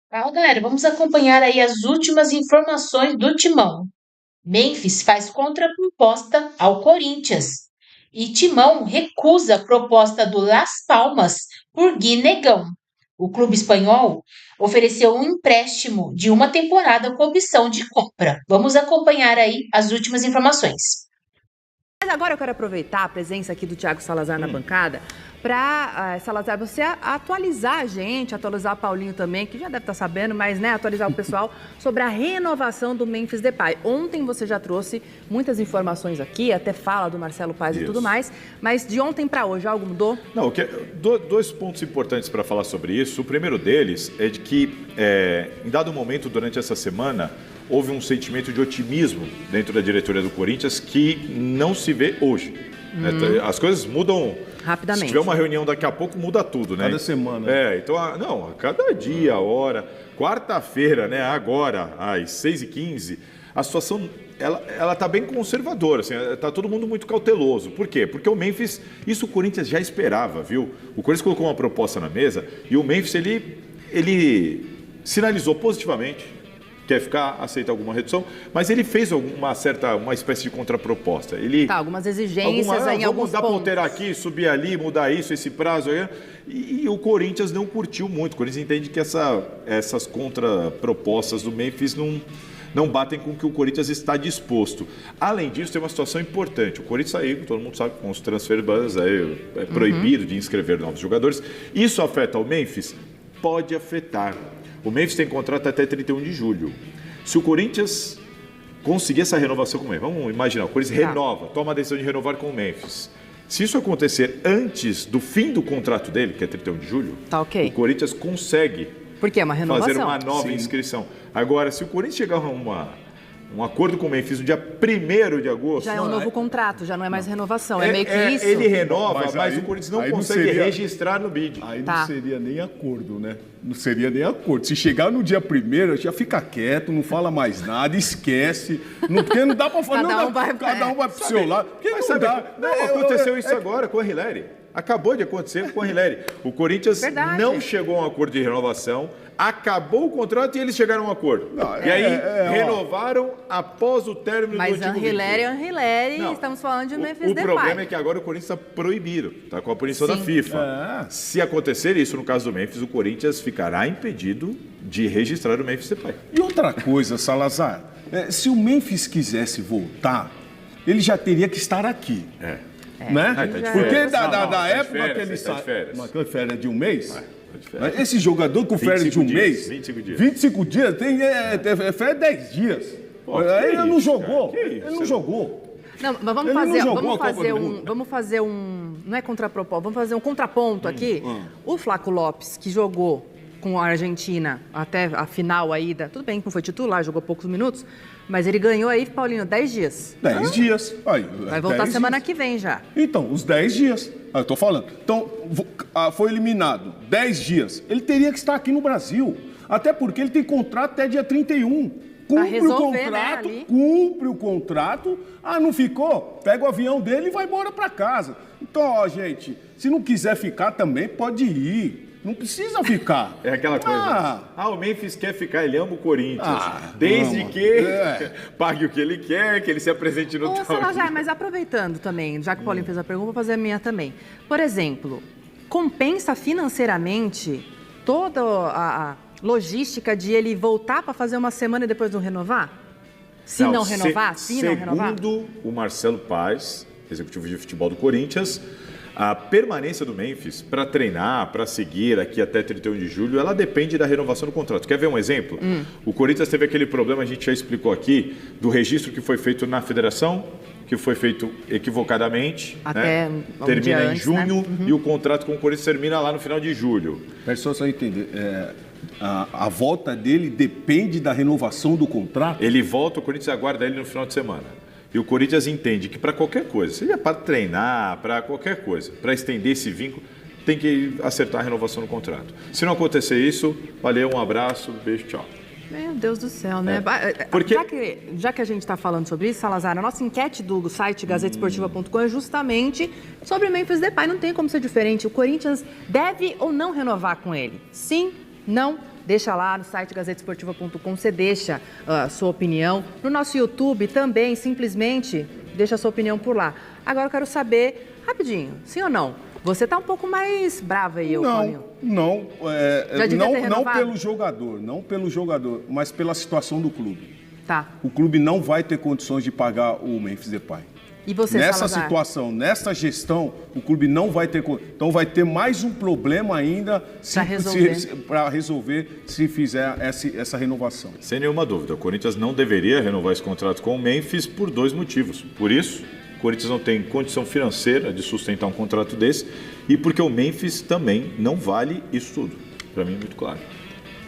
Fala, galera, vamos acompanhar aí as últimas informações do Timão. Memphis faz contraproposta ao Corinthians e Timão recusa a proposta do Las Palmas por Gui Negão. O clube espanhol ofereceu um empréstimo de uma temporada com opção de compra. Vamos acompanhar aí as últimas informações. Mas agora eu quero aproveitar a presença aqui do Thiago Salazar na bancada para, Salazar, você atualizar a gente, atualizar a Paulinho também, que já deve estar sabendo, mas atualizar o pessoal sobre a renovação do Memphis Depay. Ontem você já trouxe muitas informações aqui, até fala do Marcelo Paes e tudo mais, mas de ontem para hoje algo mudou? Não, dois pontos importantes para falar sobre isso. O primeiro deles é de que, em dado momento durante essa semana, houve um sentimento de otimismo dentro da diretoria do Corinthians que não se vê hoje. As coisas mudam rapidamente. Se tiver uma reunião daqui a pouco, muda tudo, né? Cada semana. Então, a cada dia, a hora. Quarta-feira, né? Agora, às 6h15, a situação ela tá bem conservadora, assim, tá todo mundo muito cauteloso. Por quê? Porque o Memphis, isso o Corinthians já esperava, viu? O Corinthians colocou uma proposta na mesa e o Memphis, ele sinalizou positivamente quer ficar, aceita alguma redução, mas ele fez uma espécie de contraproposta. Algumas exigências em alguns pontos. Dá para alterar aqui, subir ali, mudar isso, esse prazo aí. E o Corinthians não curtiu muito. O Corinthians entende que essas contrapropostas do Memphis não batem com o que o Corinthians está disposto. Além disso, tem uma situação importante. O Corinthians saiu, todo mundo sabe, com os transfer bans, é proibido de inscrever novos jogadores. Isso afeta o Memphis? Pode afetar. O Memphis tem contrato até 31 de julho. Se o Corinthians conseguir essa renovação com o Memphis, vamos imaginar, o Corinthians renova, toma a decisão de renovar com o Memphis. Se isso acontecer antes do fim do contrato dele, que é 31 de julho, okay. O Corinthians consegue porque é uma renovação. Fazer uma nova inscrição. Agora, se o Corinthians chegar a um acordo com o Memphis no dia 1º de agosto... Já é um novo contrato, já não é mais renovação, é meio que isso. Ele renova, mas o Corinthians não consegue registrar no BID. Aí não seria nem acordo, né? Não seria nem acordo. Se chegar no dia 1º, já fica quieto, não fala mais nada, esquece. Porque não dá para falar... Cada um vai pro seu lado. Porque não dá. Aconteceu isso agora com o Hilary. Acabou de acontecer com o Hilary. O Corinthians não chegou a um acordo de renovação, acabou o contrato e eles chegaram a um acordo. E aí renovaram após o término do antigo vínculo. Hilary, estamos falando de Memphis Depay. O problema é que agora o Corinthians está proibido, está com a punição da FIFA. Se acontecer isso no caso do Memphis, o Corinthians ficará impedido de registrar o Memphis Depay. E outra coisa, Salazar, se o Memphis quisesse voltar, ele já teria que estar aqui. Né? Porque da época que ele saiu. Uma férias de um mês? Esse jogador com férias de um mês. 25 dias, tem férias 10 dias. Ele não jogou. Ele não jogou. Não, mas vamos fazer um. Não é contraproposta, vamos fazer um contraponto aqui. O Flaco Lopes, que jogou com a Argentina até a final aí, tudo bem que não foi titular, jogou poucos minutos, mas ele ganhou aí, Paulinho, 10 dias. 10 dias. Vai voltar semana que vem já. Então, os 10 dias. Eu tô falando. Então, foi eliminado 10 dias. Ele teria que estar aqui no Brasil. Até porque ele tem contrato até dia 31. Cumpre o contrato, cumpre o contrato. Não ficou? Pega o avião dele e vai embora para casa. Então, gente, se não quiser ficar também, pode ir. Não precisa ficar. É aquela coisa. O Memphis quer ficar, ele ama o Corinthians. Desde que pague o que ele quer, que ele se apresente no Salazar, mas aproveitando também, já que o Paulinho fez a pergunta, vou fazer a minha também. Por exemplo, compensa financeiramente toda a logística de ele voltar para fazer uma semana e depois não renovar? Não renovar? Segundo o Marcelo Paes, executivo de futebol do Corinthians, a permanência do Memphis para treinar, para seguir aqui até 31 de julho, ela depende da renovação do contrato. Quer ver um exemplo? O Corinthians teve aquele problema, a gente já explicou aqui, do registro que foi feito na federação, que foi feito equivocadamente, até termina em junho, e o contrato com o Corinthians termina lá no final de julho. Pessoal, só entender, a volta dele depende da renovação do contrato? Ele volta, o Corinthians aguarda ele no final de semana. E o Corinthians entende que para qualquer coisa, seja para treinar, para qualquer coisa, para estender esse vínculo, tem que acertar a renovação do contrato. Se não acontecer isso, valeu, um abraço, beijo, tchau. Meu Deus do céu, né? Já que a gente está falando sobre isso, Salazar, a nossa enquete do site gazetesportiva.com é justamente sobre o Memphis Depay. Não tem como ser diferente. O Corinthians deve ou não renovar com ele? Sim, não deixa lá no site gazetesportiva.com, você deixa a sua opinião. No nosso YouTube também, simplesmente, deixa a sua opinião por lá. Agora eu quero saber, rapidinho, sim ou não? Você tá um pouco mais bravo aí, Paulinho. Não pelo jogador, mas pela situação do clube. Tá. O clube não vai ter condições de pagar o Memphis Depay. E você, nessa Salazar? Situação, nessa gestão, o clube não vai ter... Então vai ter mais um problema ainda para resolver se fizer essa renovação. Sem nenhuma dúvida, o Corinthians não deveria renovar esse contrato com o Memphis por 2 motivos. Por isso, o Corinthians não tem condição financeira de sustentar um contrato desse e porque o Memphis também não vale isso tudo. Para mim, muito claro.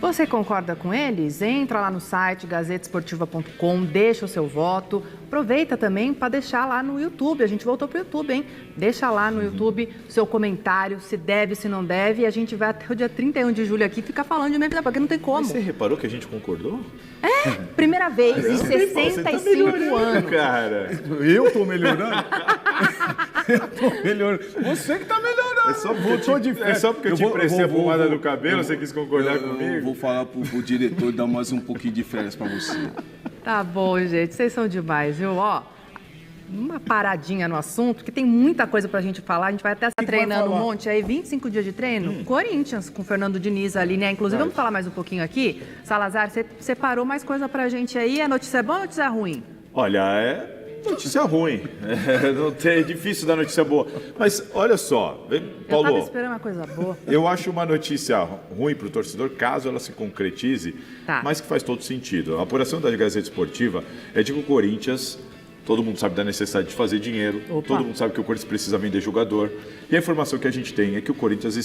Você concorda com eles? Entra lá no site gazetesportiva.com, deixa o seu voto. Aproveita também para deixar lá no YouTube. A gente voltou para o YouTube, hein? Deixa lá no YouTube o seu comentário, se deve, se não deve. E a gente vai até o dia 31 de julho aqui ficar falando de Memphis, porque não tem como. Mas você reparou que a gente concordou? É, primeira vez em 65 anos. Cara. Eu tô melhorando? Eu tô melhorando. Você que tá melhorando. É só porque eu te emprestei a pomada do cabelo, você quis concordar comigo? Eu vou falar pro diretor dar mais um pouquinho de férias pra você. Tá bom, gente. Vocês são demais, viu? Ó, uma paradinha no assunto, que tem muita coisa pra gente falar. A gente vai até estar treinando um monte aí, 25 dias de treino. Corinthians, com o Fernando Diniz ali, né? Inclusive, vamos falar mais um pouquinho aqui. Salazar, você separou mais coisa pra gente aí. É notícia boa ou notícia ruim? Olha, é notícia ruim. É difícil dar notícia boa. Mas olha só, Paulo. Eu tava esperando uma coisa boa. Eu acho uma notícia ruim para o torcedor, caso ela se concretize, mas que faz todo sentido. A apuração da Gazeta Esportiva é de que o Corinthians, todo mundo sabe da necessidade de fazer dinheiro, todo mundo sabe que o Corinthians precisa vender jogador. E a informação que a gente tem é que o Corinthians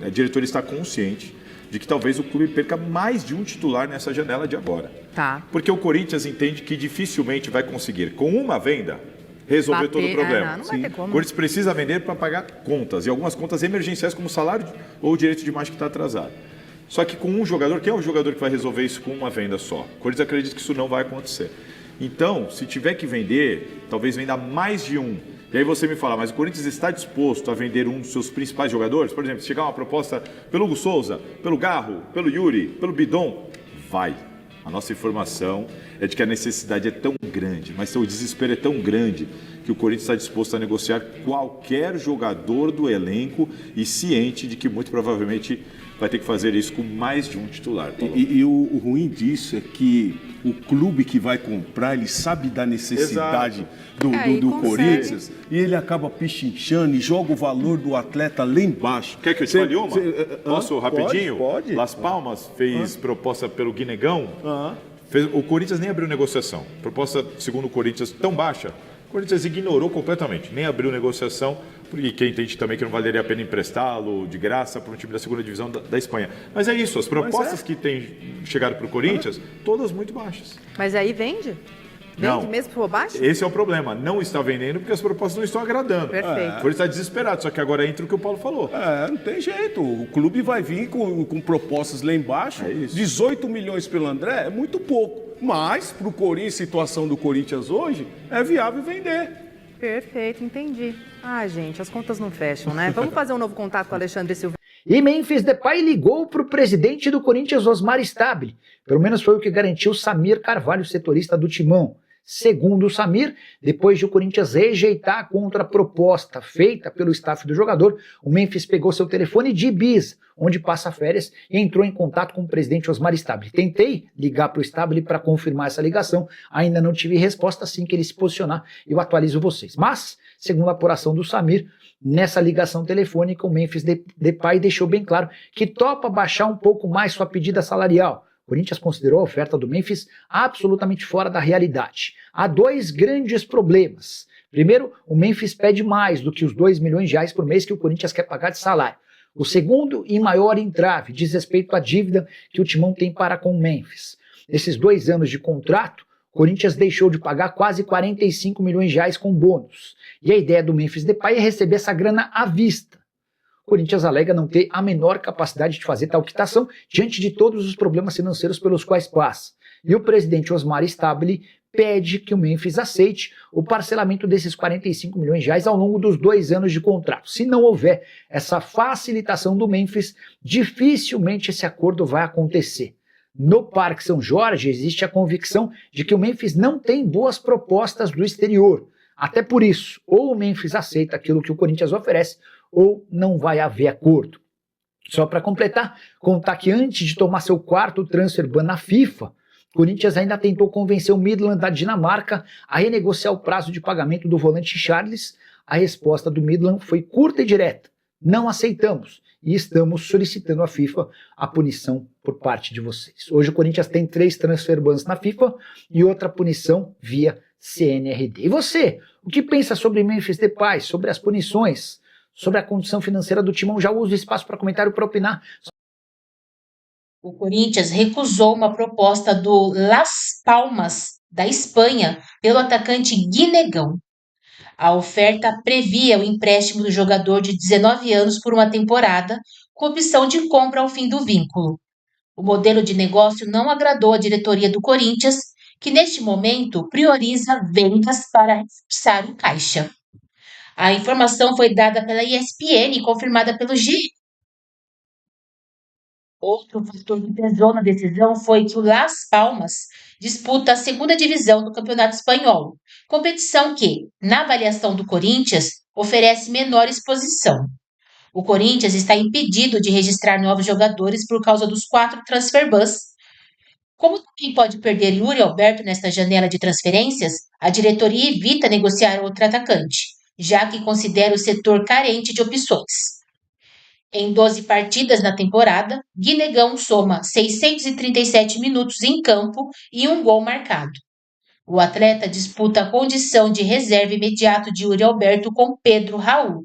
a diretoria está consciente de que talvez o clube perca mais de um titular nessa janela de agora. Tá. Porque o Corinthians entende que dificilmente vai conseguir, com uma venda, resolver todo o problema. Não vai ter como. O Corinthians precisa vender para pagar contas, e algumas contas emergenciais como salário ou direito de imagem que está atrasado. Só que com um jogador, quem é o jogador que vai resolver isso com uma venda só? O Corinthians acredita que isso não vai acontecer. Então, se tiver que vender, talvez venda mais de um. E aí você me fala, mas o Corinthians está disposto a vender um dos seus principais jogadores? Por exemplo, se chegar uma proposta pelo Hugo Souza, pelo Garro, pelo Yuri, pelo Bidon, vai. A nossa informação é de que a necessidade é tão grande, mas o desespero é tão grande que o Corinthians está disposto a negociar qualquer jogador do elenco e ciente de que muito provavelmente vai ter que fazer isso com mais de um titular. E o ruim disso é que o clube que vai comprar, ele sabe da necessidade do Corinthians e ele acaba pichinchando e joga o valor do atleta lá embaixo. Quer que eu te fale uma? Posso rapidinho? Pode. Las Palmas fez proposta pelo Guinegão. O Corinthians nem abriu negociação. Proposta, segundo o Corinthians, tão baixa. O Corinthians ignorou completamente, nem abriu negociação, porque quem entende também que não valeria a pena emprestá-lo de graça para um time da segunda divisão da Espanha. Mas é isso, as propostas que chegaram para o Corinthians, todas muito baixas. Mas aí vende? Vende mesmo se for baixo? Esse é o problema, não está vendendo porque as propostas não estão agradando. Perfeito. O Corinthians está desesperado, só que agora entra o que o Paulo falou. Não tem jeito, o clube vai vir com propostas lá embaixo, 18 milhões pelo André é muito pouco. Mas, para o Corinthians, situação do Corinthians hoje, é viável vender. Perfeito, entendi. Gente, as contas não fecham, né? Vamos fazer um novo contato com o Alexandre Silva. E Memphis Depay ligou para o presidente do Corinthians, Osmar Stabile. Pelo menos foi o que garantiu Samir Carvalho, setorista do Timão. Segundo o Samir, depois de o Corinthians rejeitar a contraproposta feita pelo staff do jogador, o Memphis pegou seu telefone de Ibiza, onde passa férias, e entrou em contato com o presidente Osmar Stabile. Tentei ligar para o Stabile para confirmar essa ligação, ainda não tive resposta. Assim que ele se posicionar, eu atualizo vocês. Mas, segundo a apuração do Samir, nessa ligação telefônica, o Memphis Depay deixou bem claro que topa baixar um pouco mais sua pedida salarial. O Corinthians considerou a oferta do Memphis absolutamente fora da realidade. Há 2 grandes problemas. Primeiro, o Memphis pede mais do que os 2 milhões de reais por mês que o Corinthians quer pagar de salário. O segundo e maior entrave diz respeito à dívida que o Timão tem para com o Memphis. Nesses 2 anos de contrato, o Corinthians deixou de pagar quase 45 milhões de reais com bônus. E a ideia do Memphis Depay é receber essa grana à vista. O Corinthians alega não ter a menor capacidade de fazer tal quitação diante de todos os problemas financeiros pelos quais passa. E o presidente Osmar Stabile pede que o Memphis aceite o parcelamento desses 45 milhões de reais ao longo dos 2 anos de contrato. Se não houver essa facilitação do Memphis, dificilmente esse acordo vai acontecer. No Parque São Jorge existe a convicção de que o Memphis não tem boas propostas do exterior. Até por isso, ou o Memphis aceita aquilo que o Corinthians oferece, ou não vai haver acordo. Só para completar, contar que antes de tomar seu quarto transfer ban na FIFA, o Corinthians ainda tentou convencer o Midland da Dinamarca a renegociar o prazo de pagamento do volante Charles. A resposta do Midland foi curta e direta: não aceitamos e estamos solicitando à FIFA a punição por parte de vocês. Hoje o Corinthians tem 3 transfer bans na FIFA e outra punição via CNRD. E você, o que pensa sobre Memphis Depay, sobre as punições, sobre a condição financeira do Timão? Já usa o espaço para comentário para opinar. O Corinthians recusou uma proposta do Las Palmas, da Espanha, pelo atacante Guinegão. A oferta previa o empréstimo do jogador de 19 anos por uma temporada, com opção de compra ao fim do vínculo. O modelo de negócio não agradou à diretoria do Corinthians, que neste momento prioriza vendas para reforçar o caixa. A informação foi dada pela ESPN e confirmada pelo GE. Outro fator que pesou na decisão foi que o Las Palmas disputa a segunda divisão do Campeonato Espanhol, competição que, na avaliação do Corinthians, oferece menor exposição. O Corinthians está impedido de registrar novos jogadores por causa dos 4 transfer bans. Como também pode perder Yuri Alberto nesta janela de transferências, a diretoria evita negociar outro atacante, já que considera o setor carente de opções. Em 12 partidas na temporada, Guinegão soma 637 minutos em campo e 1 gol marcado. O atleta disputa a condição de reserva imediato de Yuri Alberto com Pedro Raul,